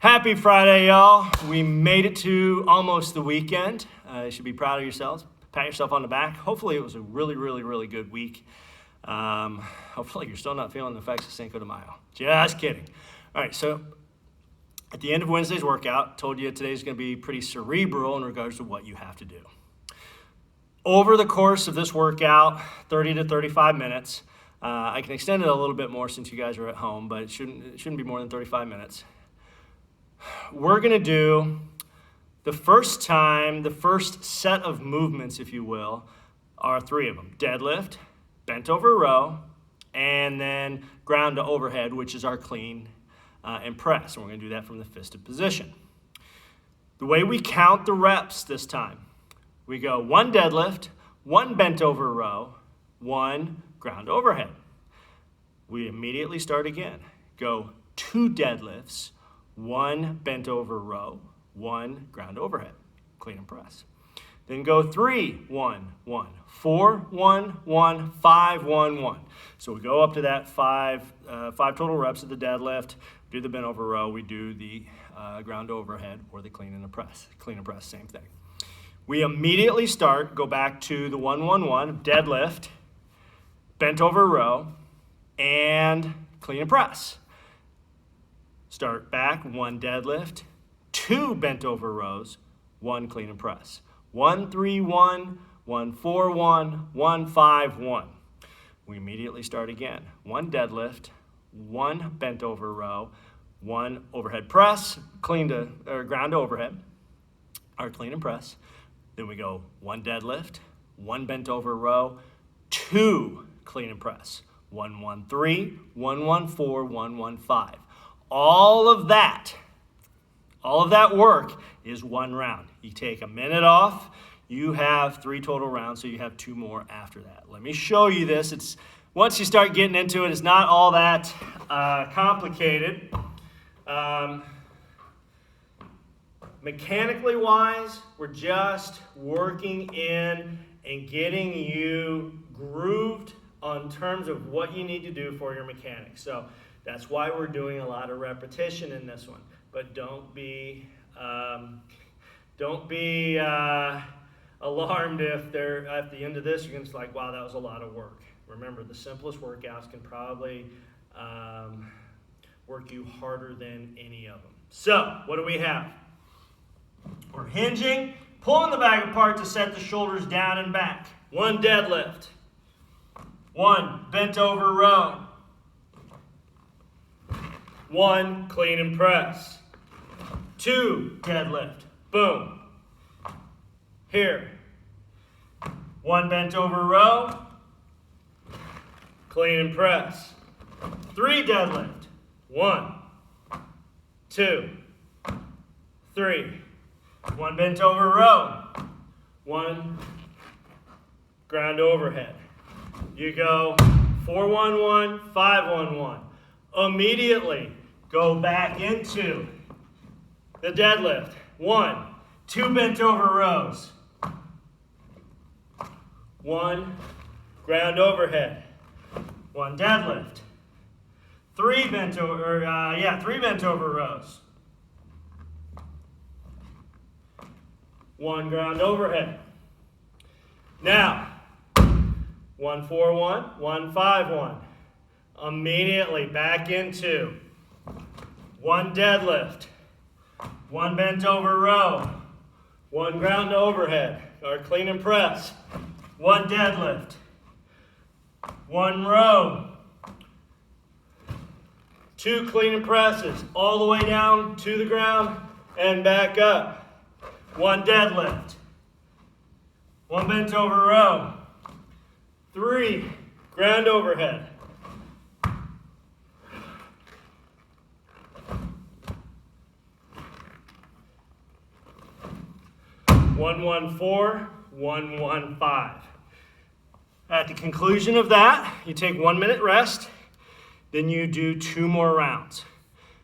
Happy Friday, y'all. We made it to almost the weekend. You should be proud of yourselves. Pat yourself on the back. Hopefully it was a really good week. Hopefully you're still not feeling the effects of Cinco de Mayo. Just kidding. All right, so at the end of Wednesday's workout, told you today's going to be pretty cerebral in regards to what you have to do. Over the course of this workout, 30 to 35 minutes, I can extend it a little bit more since you guys are at home, but it shouldn't be more than 35 minutes. We're going to do the first set of movements, if you will, are three of them. Deadlift, bent over row, and then ground to overhead, which is our clean and press. And we're going to do that from the fisted position. The way we count the reps this time, we go one deadlift, one bent over row, one ground overhead. We immediately start again. Go two deadlifts, one bent over row, one ground overhead, clean and press. Then go 3, 1, 1, 4, 1, 1, 5, 1, 1. So we go up to that five total reps of the deadlift, do the bent over row, we do the ground overhead or the clean and press. Clean and press, same thing. We immediately go back to the 1, 1, 1, deadlift, bent over row, and clean and press. Start back, one deadlift, two bent over rows, one clean and press. 1, 3, 1, 1, 4, 1, 1, 5, 1. We immediately start again. One deadlift, one bent over row, one overhead press, ground to overhead, or clean and press. Then we go one deadlift, one bent over row, two clean and press. 1, 1, 3, 1, 1, 4, 1, 1, 5. All of that work is one round. You take a minute off, you have 3 total rounds, so you have 2 more after that. Let me show you this. Once you start getting into it, it's not all that complicated. Mechanically wise, we're just working in and getting you grooved on terms of what you need to do for your mechanics. So that's why we're doing a lot of repetition in this one. But don't be alarmed if they're at the end of this, you're just like, wow, that was a lot of work. Remember, the simplest workouts can probably work you harder than any of them. So what do we have? We're hinging, pulling the bag apart to set the shoulders down and back. One deadlift, one bent over row, one clean and press, two deadlift, boom. Here, one bent over row, clean and press, 3 deadlift, 1, 2, 3, one bent over row, one ground overhead. You go 4, 1, 1, 5, 1, 1. Immediately go back into the deadlift. 1, 2 bent over rows. 1 ground overhead. 1 deadlift. 3 bent over rows. 1 ground overhead. Now, 1, 4, 1, 1, 5, 1. Immediately back into 1 deadlift, 1 bent over row, 1 ground to overhead, or clean and press, 1 deadlift, 1 row, 2 clean and presses, all the way down to the ground and back up. 1 deadlift, 1 bent over row, 3 ground overhead. 1, 1, 4, 1, 1, 5. At the conclusion of that, you take 1 minute rest, then you do 2 more rounds.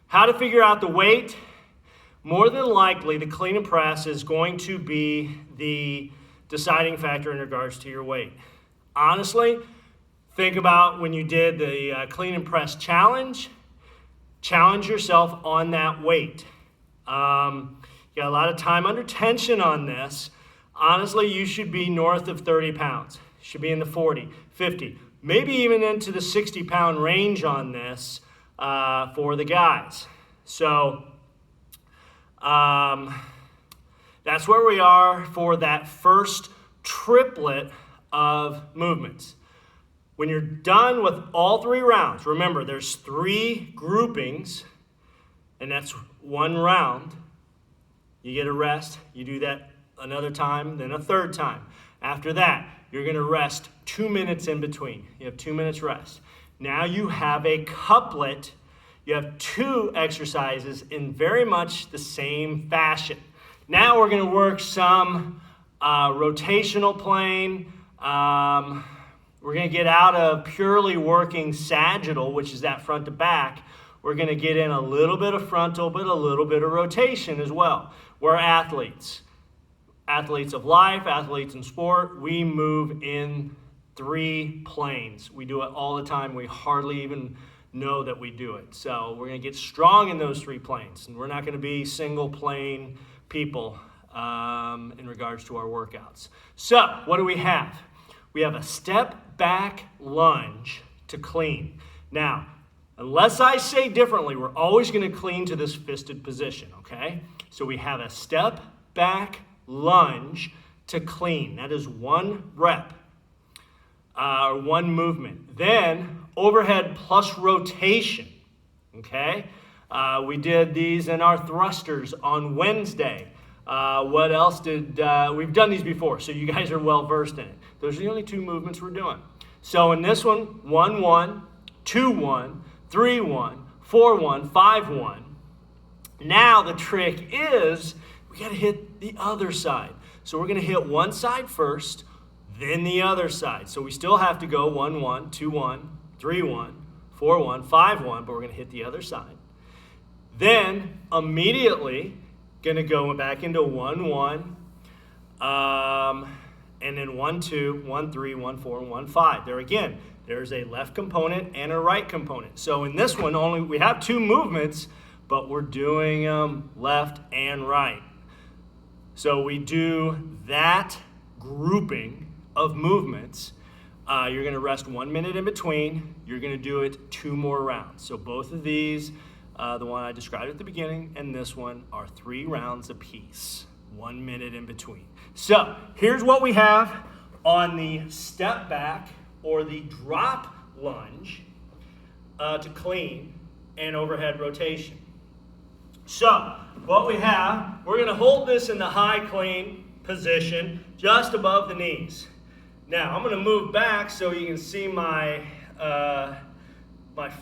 How to figure out the weight? More than likely, the clean and press is going to be the deciding factor in regards to your weight. Honestly, think about when you did the clean and press challenge. Challenge yourself on that weight. You got a lot of time under tension on this. Honestly, you should be north of 30 pounds. You should be in the 40, 50, maybe even into the 60-pound range on this for the guys. So that's where we are for that first triplet of movements. When you're done with all 3 rounds, remember there's 3 groupings, and that's 1 round. You get a rest, you do that another time, then a 3rd time. After that, you're gonna rest 2 minutes in between. You have 2 minutes rest. Now you have a couplet. You have 2 exercises in very much the same fashion. Now we're gonna work some rotational plane. We're gonna get out of purely working sagittal, which is that front to back. We're gonna get in a little bit of frontal, but a little bit of rotation as well. We're athletes of life, athletes in sport. We move in 3 planes. We do it all the time. We hardly even know that we do it. So we're going to get strong in those 3 planes, and we're not going to be single plane people in regards to our workouts. So what do we have? We have a step back lunge to clean. Now, unless I say differently, we're always going to clean to this fisted position, okay? So we have a step back lunge to clean. That is 1 rep, 1 movement. Then overhead plus rotation, okay? We did these in our thrusters on Wednesday. What else did, we've done these before, so you guys are well versed in it. Those are the only 2 movements we're doing. So in this one, 1-1, 2-1, 3-1, 4-1, 5-1. Now the trick is we got to hit the other side. So we're going to hit one side first, then the other side. So we still have to go 1-1, 2-1, 3-1, 4-1, 5-1, but we're going to hit the other side. Then immediately going to go back into 1-1, and then 1-2, 1-3, 1-4, and 1-5. There again, there's a left component and a right component. So in this one, only we have 2 movements, but we're doing them left and right. So we do that grouping of movements. You're going to rest 1 minute in between. You're going to do it 2 more rounds. So both of these, the one I described at the beginning and this one, are 3 rounds apiece. 1 minute in between. So here's what we have on the step back or the drop lunge to clean and overhead rotation. So what we have, we're going to hold this in the high clean position just above the knees. Now I'm going to move back so you can see my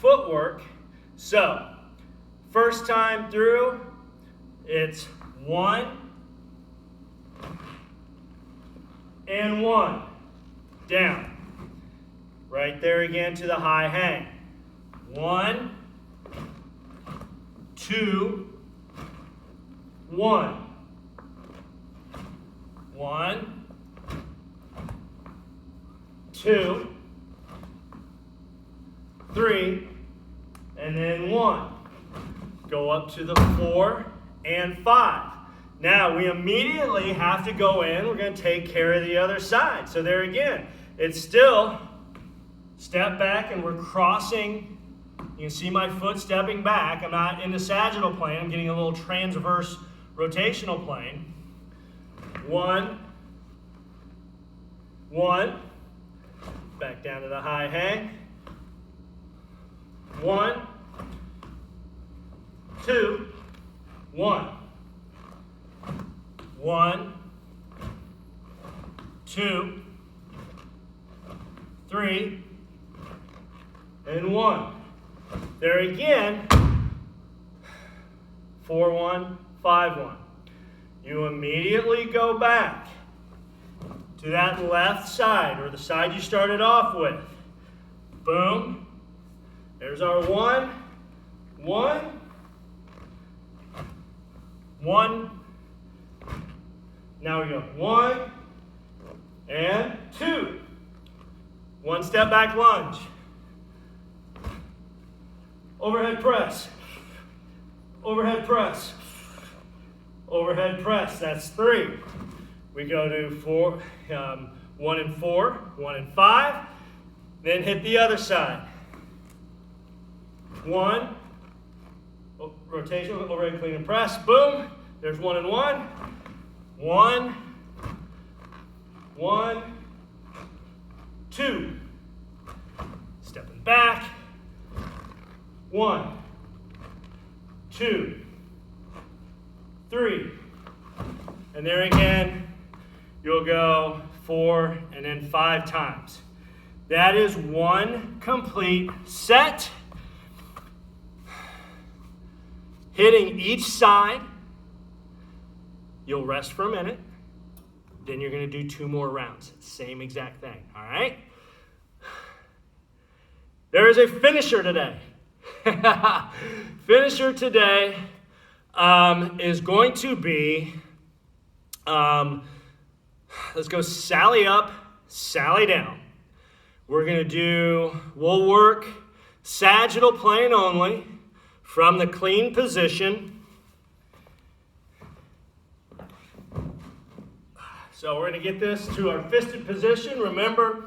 footwork. So first time through, it's 1 and 1 down. Right there again to the high hang. 1, 2, 1. 1, 2, 3, and then 1. Go up to the 4 and 5. Now we immediately have to go in. We're going to take care of the other side. So there again, it's still step back and we're crossing. You can see my foot stepping back. I'm not in the sagittal plane. I'm getting a little transverse rotational plane. 1, 1. Back down to the high hang. 1, 2, 1. 1, 2, 3, and 1. There again, 4-1, 5-1. You immediately go back to that left side, or the side you started off with. Boom. There's our 1, 1, 1. Now we go 1 and 2. 1 step back lunge. Overhead press. Overhead press. overhead press, that's 3. We go to 4, 1 and 4, 1 and 5, then hit the other side. 1, rotation, overhead clean and press, boom, there's 1 and 1, 1, 1, 2, stepping back, 1, 2, 3, and there again, you'll go 4 and then 5 times. That is 1 complete set. Hitting each side, you'll rest for a minute, then you're going to do 2 more rounds. Same exact thing, all right? There is a finisher today. Finisher today is going to be, let's go Sally up, Sally down. We'll work sagittal plane only from the clean position. So we're going to get this to our fisted position. Remember,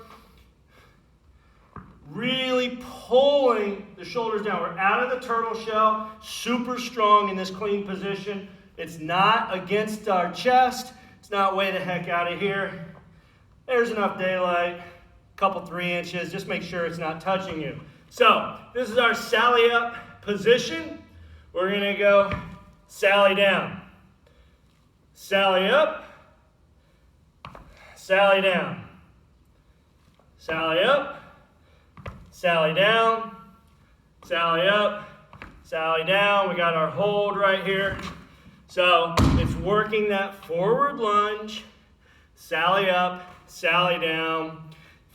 really pulling the shoulders down. We're out of the turtle shell, super strong in this clean position. It's not against our chest. It's not way the heck out of here. There's enough daylight, couple 3 inches. Just make sure it's not touching you. So this is our Sally up position. We're going to go Sally down. Sally up. Sally down. Sally up. Sally down, Sally up, Sally down. We got our hold right here. So it's working that forward lunge, Sally up, Sally down.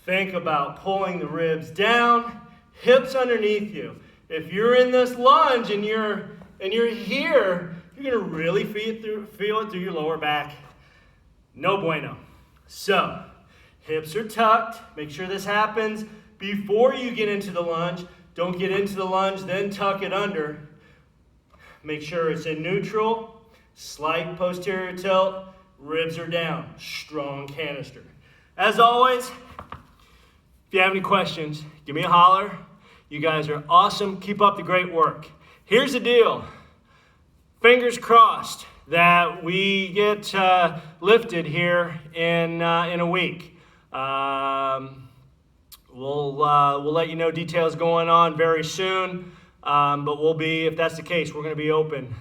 Think about pulling the ribs down, hips underneath you. If you're in this lunge and you're here, you're gonna really feel it through your lower back. No bueno. So hips are tucked. Make sure this happens before you get into the lunge. Don't get into the lunge, then tuck it under. Make sure it's in neutral, slight posterior tilt, ribs are down, strong canister. As always, if you have any questions, give me a holler. You guys are awesome. Keep up the great work. Here's the deal. Fingers crossed that we get lifted here in a week. We'll let you know details going on very soon, but we'll be, if that's the case, we're going to be open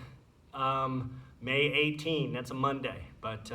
May 18. That's a Monday. But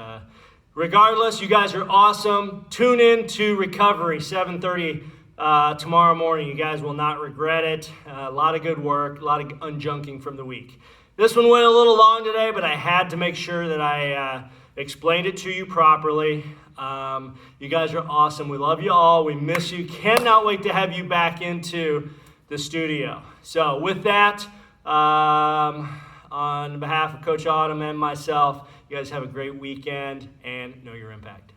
regardless, you guys are awesome. Tune in to Recovery, 7:30 tomorrow morning. You guys will not regret it. A lot of good work, a lot of unjunking from the week. This one went a little long today, but I had to make sure that I explained it to you properly. You guys are awesome. We love you all. We miss you. Cannot wait to have you back into the studio. So with that, on behalf of Coach Autumn and myself, you guys have a great weekend and know your impact.